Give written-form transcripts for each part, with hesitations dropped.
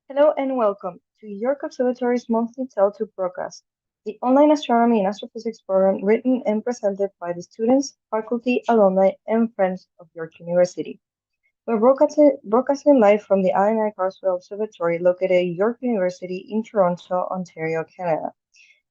Hello and welcome to York Observatory's monthly TeleTube broadcast, the online astronomy and astrophysics program written and presented by the students, faculty, alumni, and friends of York University. We're broadcasting live from the Allan I Carswell Observatory located at York University in Toronto, Ontario, Canada.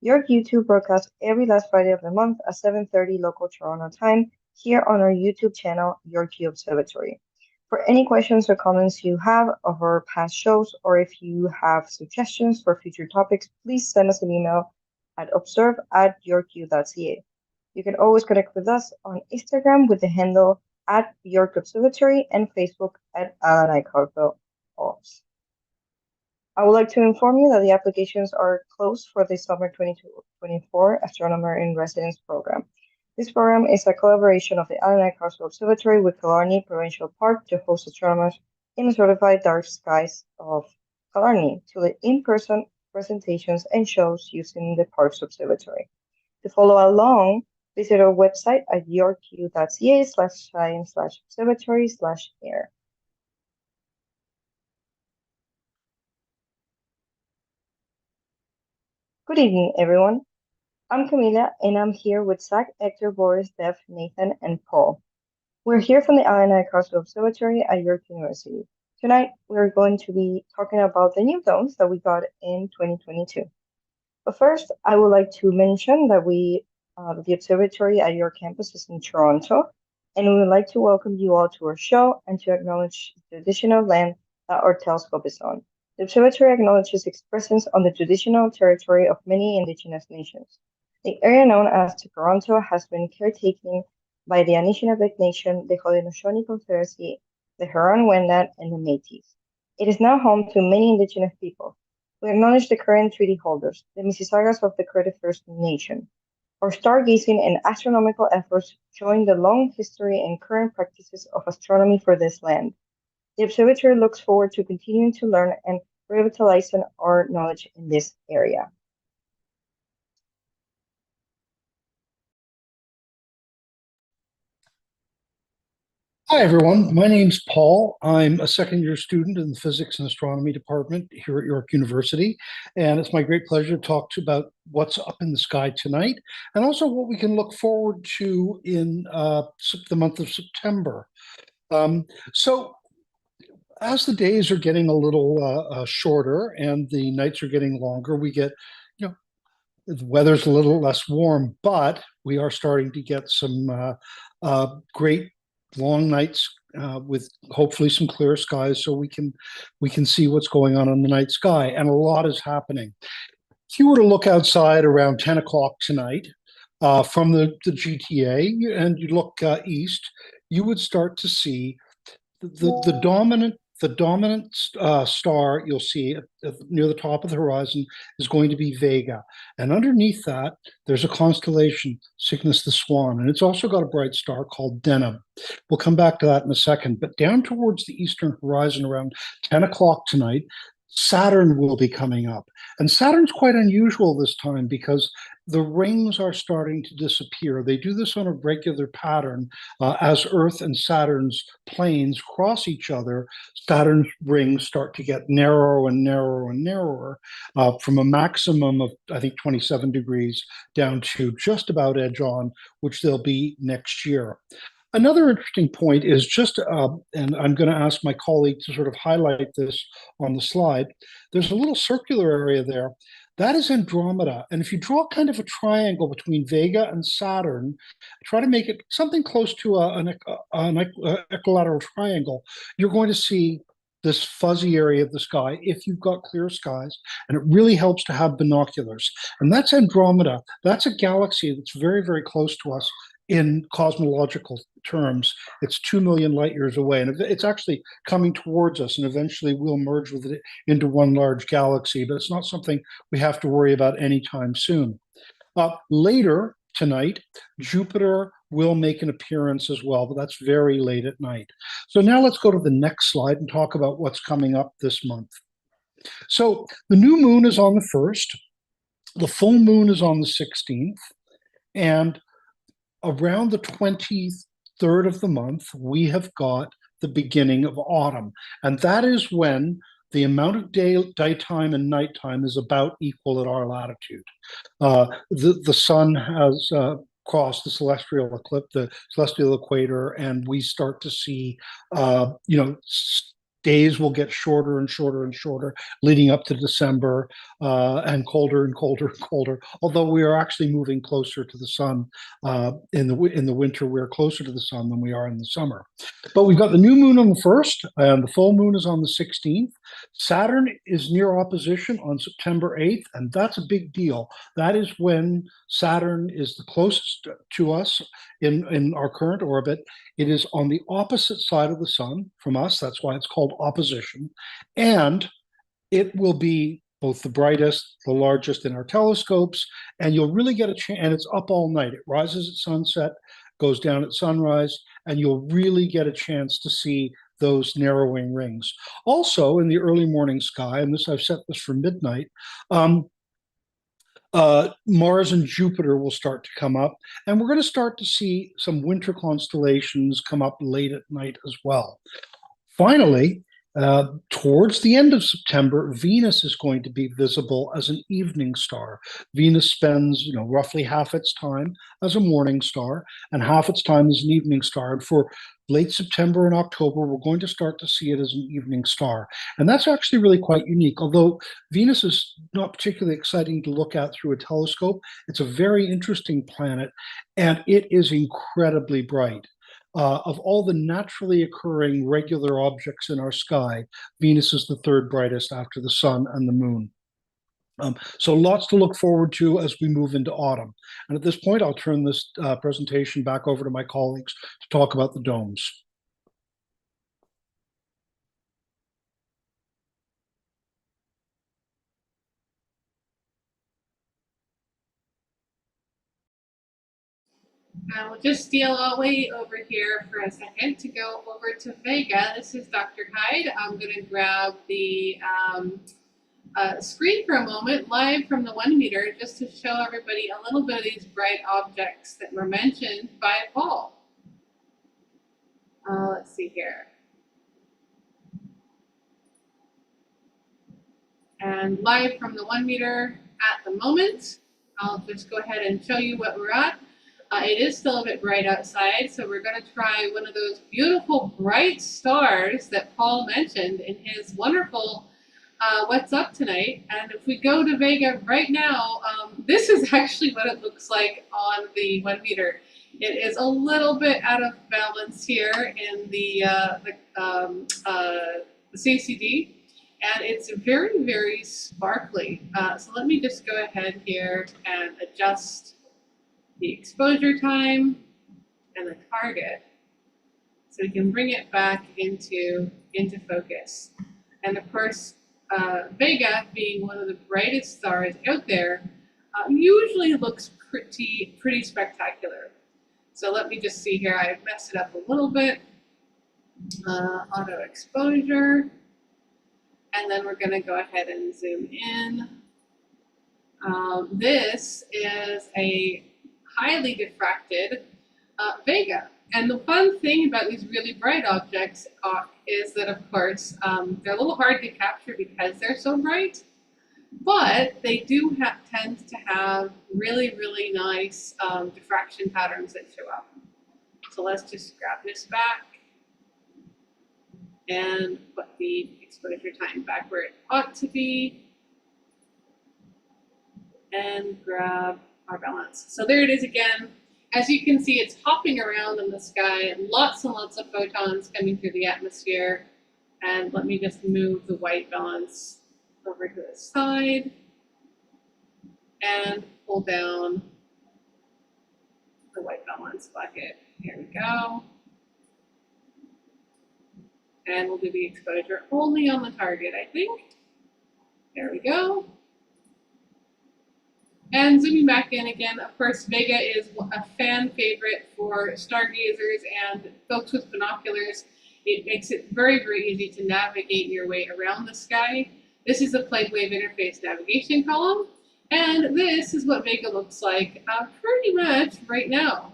York YouTube broadcasts every last Friday of the month at 7:30 local Toronto time here on our YouTube channel, York Observatory. For any questions or comments you have of our past shows, or if you have suggestions for future topics, please send us an email at observe@yorku.ca. You can always connect with us on Instagram with the handle at York Observatory and Facebook at Allan I Carswell Obs. I would like to inform you that the applications are closed for the Summer 2024 Astronomer in Residence program. This program is a collaboration of the Allan I Carswell Observatory with Killarney Provincial Park to host astronomers in the certified dark skies of Killarney to lead in-person presentations and shows using the park's observatory. To follow along, visit our website at yorku.ca/science/observatory/air. Good evening, everyone. I'm Camila, and I'm here with Zach, Hector, Boris, Dev, Nathan, and Paul. We're here from the Allan I Carswell Observatory at York University. Tonight, we're going to be talking about the new domes that we got in 2022. But first, I would like to mention that the observatory at York campus is in Toronto, and we would like to welcome you all to our show and to acknowledge the traditional land that our telescope is on. The observatory acknowledges its presence on the traditional territory of many Indigenous nations. The area known as Toronto has been caretaken by the Anishinaabe Nation, the Haudenosaunee Confederacy, the Huron-Wendat, and the Métis. It is now home to many Indigenous people. We acknowledge the current treaty holders, the Mississaugas of the Credit First Nation. Our stargazing and astronomical efforts join the long history and current practices of astronomy for this land. The observatory looks forward to continuing to learn and revitalizing our knowledge in this area. Hi, everyone. My name's Paul. I'm a second-year student in the Physics and Astronomy department here at York University, and it's my great pleasure to talk about what's up in the sky tonight, and also what we can look forward to in the month of September. So, as the days are getting a little shorter and the nights are getting longer, we get, the weather's a little less warm, but we are starting to get some great long nights with hopefully some clear skies, so we can see what's going on in the night sky, and a lot is happening. If you were to look outside around 10 o'clock tonight from the GTA and you look east, you would start to see the dominant star you'll see near the top of the horizon is going to be Vega. And underneath that, there's a constellation, Cygnus the Swan. And it's also got a bright star called Deneb. We'll come back to that in a second. But down towards the eastern horizon around 10 o'clock tonight, Saturn will be coming up. And Saturn's quite unusual this time because the rings are starting to disappear. They do this on a regular pattern as Earth and Saturn's planes cross each other. Saturn's rings start to get narrower and narrower and narrower from a maximum of, I think, 27 degrees down to just about edge on, which they'll be next year. Another interesting point is just, and I'm going to ask my colleague to sort of highlight this on the slide. There's a little circular area there. That is Andromeda. And if you draw kind of a triangle between Vega and Saturn, try to make it something close to an equilateral triangle, you're going to see this fuzzy area of the sky if you've got clear skies, and it really helps to have binoculars. And that's Andromeda. That's a galaxy that's very, very close to us in cosmological terms. It's 2 million light years away, and it's actually coming towards us, and eventually we'll merge with it into one large galaxy, but it's not something we have to worry about anytime soon. Later tonight, Jupiter will make an appearance as well, but that's very late at night. So now let's go to the next slide and talk about what's coming up this month. So the new moon is on the 1st, the full moon is on the 16th, and around the 23rd of the month, we have got the beginning of autumn. And that is when the amount of daytime and nighttime is about equal at our latitude. The sun has crossed the celestial eclipse, the celestial equator, and we start to see, days will get shorter and shorter and shorter, leading up to December, and colder and colder and colder. Although we are actually moving closer to the sun in the winter, we're closer to the sun than we are in the summer. But we've got the new moon on the 1st, and the full moon is on the 16th. Saturn is near opposition on September 8th, and that's a big deal. That is when Saturn is the closest to us in our current orbit. It is on the opposite side of the sun from us. That's why it's called opposition. And it will be both the brightest, the largest in our telescopes, and you'll really get a chance. And it's up all night. It rises at sunset, goes down at sunrise, and you'll really get a chance to see those narrowing rings. Also, in the early morning sky, and I've set this for midnight, Mars and Jupiter will start to come up, and we're going to start to see some winter constellations come up late at night as well. Finally, towards the end of September, Venus is going to be visible as an evening star. Venus spends, roughly half its time as a morning star and half its time as an evening star. And for late September and October, we're going to start to see it as an evening star. And that's actually really quite unique. Although Venus is not particularly exciting to look at through a telescope, it's a very interesting planet, and it is incredibly bright. Of all the naturally occurring regular objects in our sky, Venus is the third brightest after the sun and the moon. So lots to look forward to as we move into autumn. And at this point, I'll turn this presentation back over to my colleagues to talk about the domes. We'll just steal away over here for a second to go over to Vega. This is Dr. Hyde. I'm going to grab the screen for a moment, live from the 1 meter, just to show everybody a little bit of these bright objects that were mentioned by Paul. Let's see here. And live from the 1 meter at the moment, I'll just go ahead and show you what we're at. It is still a bit bright outside, so we're going to try one of those beautiful bright stars that Paul mentioned in his wonderful What's Up Tonight. And if we go to Vega right now, this is actually what it looks like on the 1 meter. It is a little bit out of balance here in the CCD, and it's very, very sparkly. So let me just go ahead here and adjust the exposure time and the target so we can bring it back into focus. And of course, Vega, being one of the brightest stars out there, usually looks pretty spectacular. So let me just see here. I've messed it up a little bit. Auto exposure. And then we're going to go ahead and zoom in. This is a highly diffracted Vega. And the fun thing about these really bright objects is that, of course, they're a little hard to capture because they're so bright, but they do tend to have really, really nice diffraction patterns that show up. So let's just grab this back and put the exposure time back where it ought to be, and grab our balance. So there it is again. As you can see, it's hopping around in the sky, lots and lots of photons coming through the atmosphere. And let me just move the white balance over to the side and pull down the white balance bucket. Here we go. And we'll do the exposure only on the target, I think. There we go. And zooming back in again, of course, Vega is a fan favorite for stargazers and folks with binoculars. It makes it very, very easy to navigate your way around the sky. This is a plane wave interface navigation column, and this is what Vega looks like pretty much right now.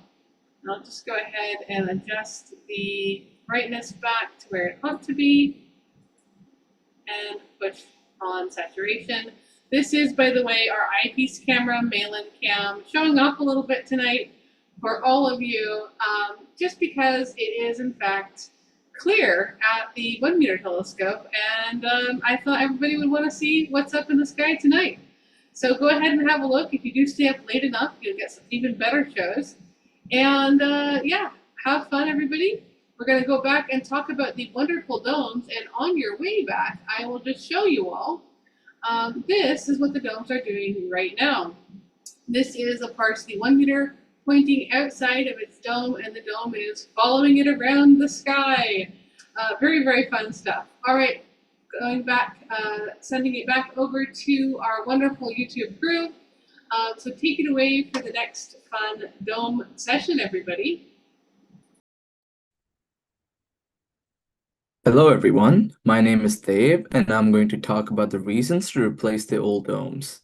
And I'll just go ahead and adjust the brightness back to where it ought to be, and push on saturation. This is, by the way, our eyepiece camera, Malin Cam, showing off a little bit tonight for all of you, just because it is, in fact, clear at the 1 meter telescope, and I thought everybody would want to see what's up in the sky tonight. So go ahead and have a look. If you do stay up late enough, you'll get some even better shows. And yeah, have fun, everybody. We're going to go back and talk about the wonderful domes, and on your way back, I will just show you all. This is what the domes are doing right now. This is a Parsley 1 meter pointing outside of its dome, and the dome is following it around the sky. Very, very fun stuff. All right, going back, sending it back over to our wonderful YouTube crew. So take it away for the next fun dome session, everybody. Hello everyone, my name is Dave and I'm going to talk about the reasons to replace the old domes.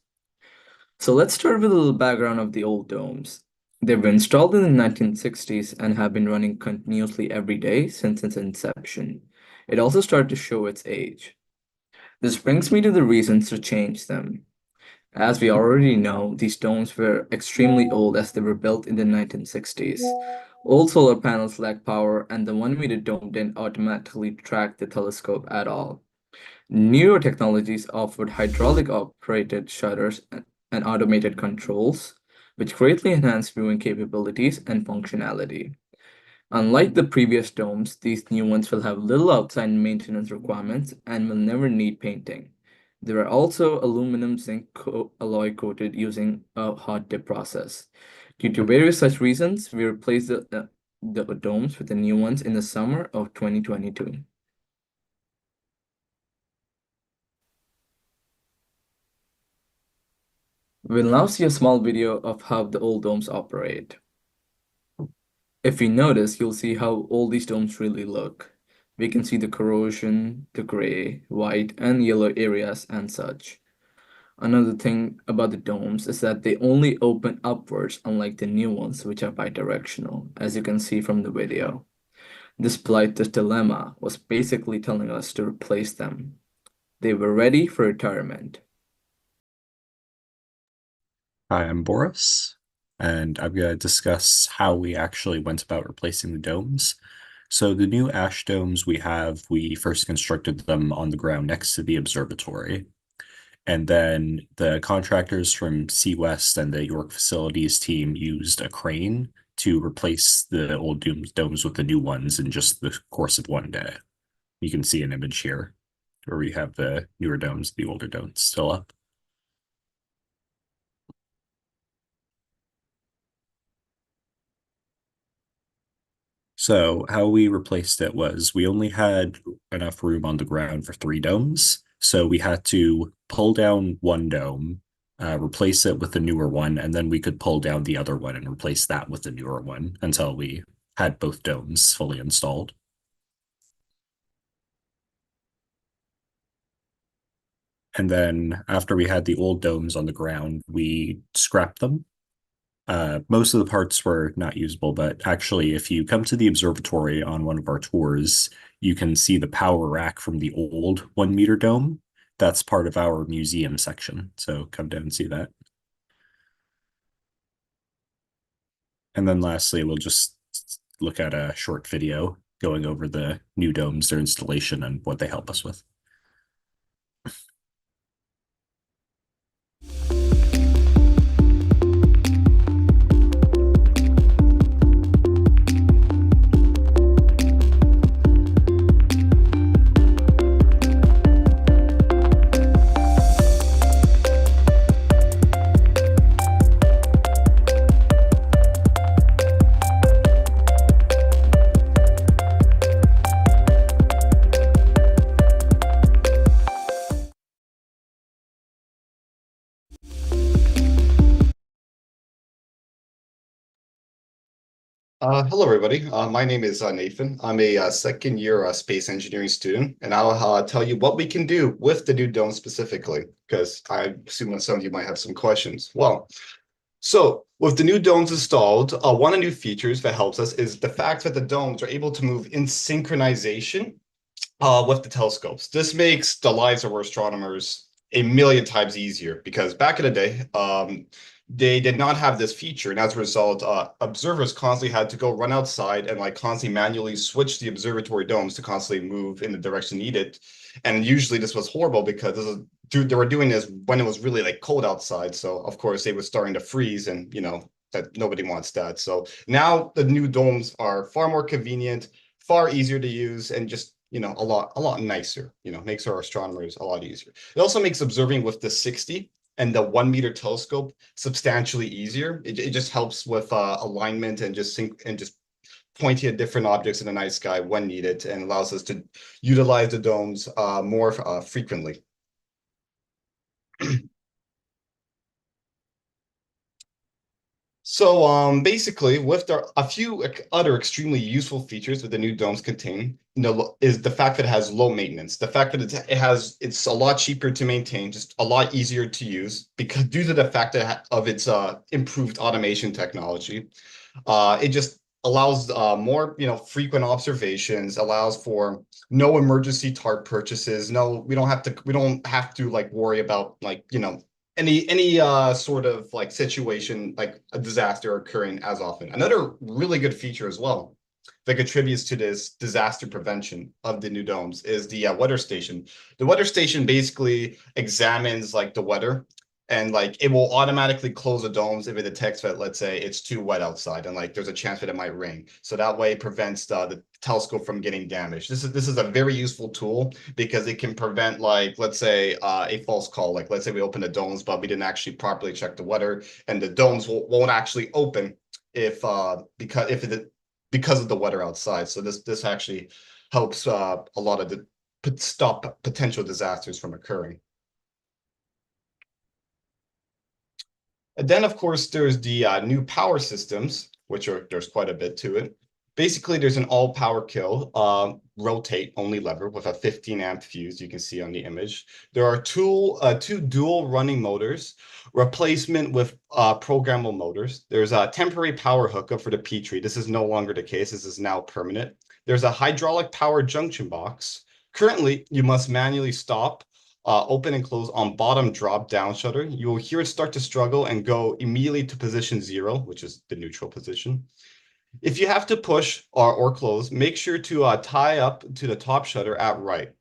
So let's start with a little background of the old domes. They were installed in the 1960s and have been running continuously every day since its inception. It also started to show its age. This brings me to the reasons to change them. As we already know, these domes were extremely old as they were built in the 1960s. Old solar panels lacked power, and the 1 meter dome didn't automatically track the telescope at all. Newer technologies offered hydraulic operated shutters and automated controls, which greatly enhanced viewing capabilities and functionality. Unlike the previous domes, these new ones will have little outside maintenance requirements and will never need painting. They are also aluminum zinc alloy coated using a hot dip process. Due to various such reasons, we replaced the domes with the new ones in the summer of 2022. We'll now see a small video of how the old domes operate. If you notice, you'll see how old these domes really look. We can see the corrosion, the gray, white, and yellow areas and such. Another thing about the domes is that they only open upwards, unlike the new ones, which are bidirectional, as you can see from the video. This blighter's dilemma was basically telling us to replace them. They were ready for retirement. Hi, I'm Boris, and I'm going to discuss how we actually went about replacing the domes. So the new ash domes we first constructed them on the ground next to the observatory. And then the contractors from C-West and the York Facilities team used a crane to replace the old domes with the new ones in just the course of one day. You can see an image here where we have the newer domes, the older domes still up. So how we replaced it was we only had enough room on the ground for 3 domes. So we had to pull down one dome, replace it with a newer one, and then we could pull down the other one and replace that with the newer one until we had both domes fully installed. And then after we had the old domes on the ground, we scrapped them. Most of the parts were not usable, but actually, if you come to the observatory on one of our tours, you can see the power rack from the old 1 meter dome. That's part of our museum section, so come down and see that. And then lastly, we'll just look at a short video going over the new domes, their installation, and what they help us with. Hello, everybody. My name is Nathan. I'm a second year space engineering student, and I'll tell you what we can do with the new dome specifically, because I assume that some of you might have some questions. Well, so with the new domes installed, one of the new features that helps us is the fact that the domes are able to move in synchronization with the telescopes. This makes the lives of our astronomers a million times easier because back in the day, they did not have this feature, and as a result, observers constantly had to go run outside and like constantly manually switch the observatory domes to constantly move in the direction needed. And usually this was horrible because they were doing this when it was really like cold outside. So of course they were starting to freeze, and that nobody wants that. So now the new domes are far more convenient, far easier to use, and just a lot nicer. Makes our astronomers a lot easier. It also makes observing with the 60 and the 1 meter telescope substantially easier. It just helps with alignment and just pointing at different objects in the night sky when needed, and allows us to utilize the domes more frequently. So basically, with a few other extremely useful features that the new domes contain, is the fact that it has low maintenance. The fact that it's a lot cheaper to maintain, just a lot easier to use because due to the fact of its improved automation technology. It just allows more frequent observations, allows for no emergency TARP purchases. No, we don't have to like worry about like any sort of like situation like a disaster occurring as often. Another really good feature as well that contributes to this disaster prevention of the new domes is the weather station. The weather station basically examines like the weather, and like it will automatically close the domes if it detects that, let's say, it's too wet outside and like there's a chance that it might rain. So that way it prevents the telescope from getting damaged. This is a very useful tool because it can prevent, like, let's say a false call. Like, let's say we open the domes but we didn't actually properly check the weather, and the domes won't actually open because of the weather outside. So this actually helps a lot of stop potential disasters from occurring. And then, of course, there's the new power systems, there's quite a bit to it. Basically, there's an all power kill, rotate only lever with a 15 amp fuse you can see on the image. There are two dual running motors, replacement with programmable motors. There's a temporary power hookup for the Petri. This is no longer the case. This is now permanent. There's a hydraulic power junction box. Currently, you must manually stop, open and close on bottom drop down shutter. You will hear it start to struggle and go immediately to position 0, which is the neutral position. If you have to push or close, make sure to tie up to the top shutter at right.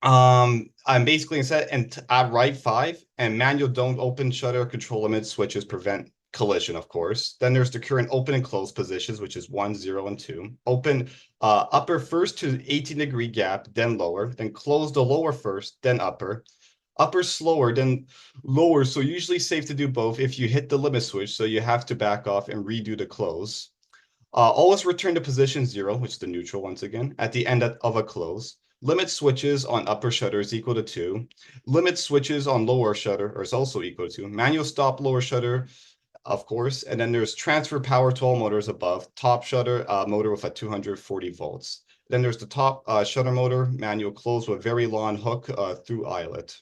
I'm basically set and at right 5, and manual don't open shutter control limit switches prevent collision, of course. Then there's the current open and close positions, which is 1, 0, and 2. Open upper first to 18-degree gap, then lower, then close the lower first, then upper. Upper slower than lower, so usually safe to do both if you hit the limit switch, so you have to back off and redo the close. Always return to position 0, which is the neutral once again, at the end of a close. Limit switches on upper shutter is equal to 2. Limit switches on lower shutter is also equal to 2. Manual stop lower shutter, of course, and then there's transfer power to all motors above. Top shutter motor with a 240 volts. Then there's the top shutter motor, manual close with very long hook through eyelet.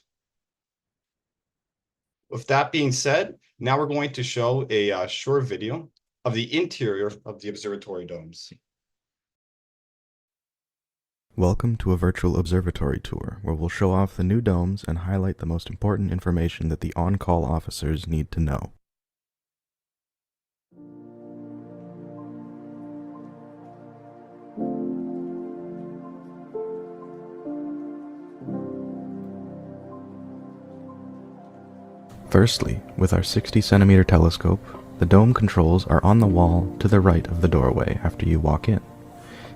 With that being said, now we're going to show a short video of the interior of the observatory domes. Welcome to a virtual observatory tour, where we'll show off the new domes and highlight the most important information that the on-call officers need to know. Firstly, with our 60-centimeter telescope, the dome controls are on the wall to the right of the doorway after you walk in.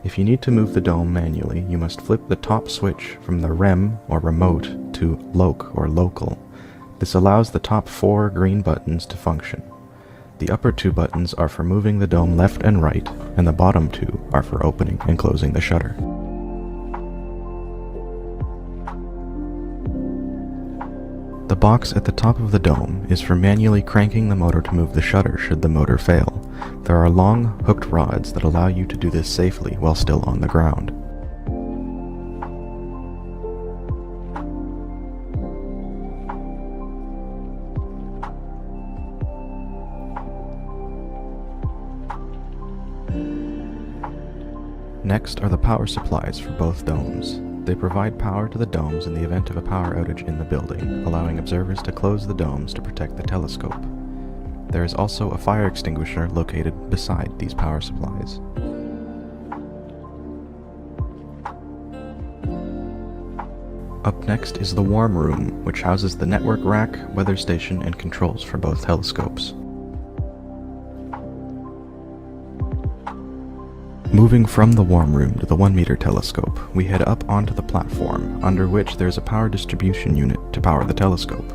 If you need to move the dome manually, you must flip the top switch from the REM or remote to loc or local. This allows the top 4 green buttons to function. The upper 2 buttons are for moving the dome left and right, and the bottom 2 are for opening and closing the shutter. The box at the top of the dome is for manually cranking the motor to move the shutter should the motor fail. There are long, hooked rods that allow you to do this safely while still on the ground. Next are the power supplies for both domes. They provide power to the domes in the event of a power outage in the building, allowing observers to close the domes to protect the telescope. There is also a fire extinguisher located beside these power supplies. Up next is the warm room, which houses the network rack, weather station, and controls for both telescopes. Moving from the warm room to the 1-meter telescope, we head up onto the platform, under which there's a power distribution unit to power the telescope.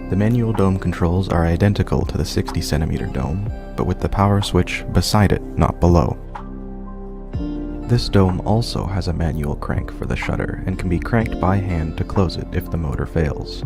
The manual dome controls are identical to the 60-centimeter dome, but with the power switch beside it, not below. This dome also has a manual crank for the shutter and can be cranked by hand to close it if the motor fails.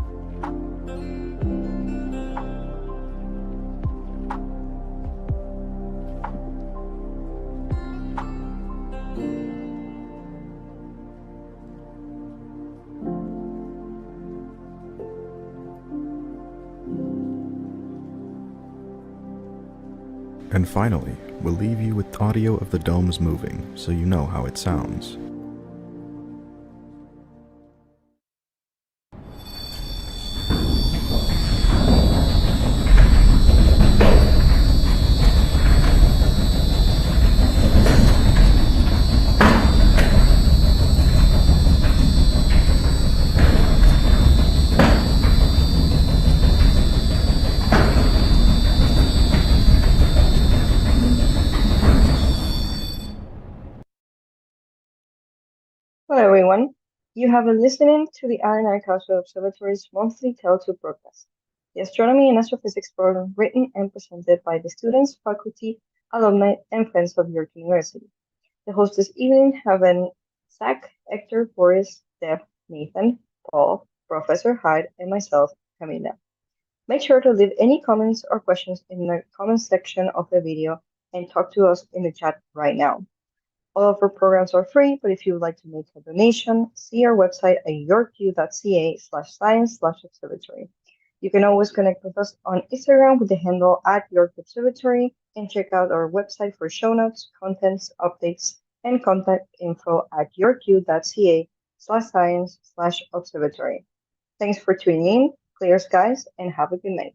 And finally, we'll leave you with audio of the domes moving, so you know how it sounds. Hello, everyone. You have been listening to the Allan I Carswell Observatory's monthly TeleTube broadcast, the astronomy and astrophysics program written and presented by the students, faculty, alumni, and friends of York University. The hosts this evening have been Zach, Hector, Boris, Deb, Nathan, Paul, Professor Hyde, and myself, Camila. Make sure to leave any comments or questions in the comments section of the video and talk to us in the chat right now. All of our programs are free, but if you would like to make a donation, see our website at yorku.ca/science/observatory. You can always connect with us on Instagram with the handle @YorkObservatory and check out our website for show notes, contents, updates, and contact info at yorku.ca/science/observatory. Thanks for tuning in, clear skies, and have a good night.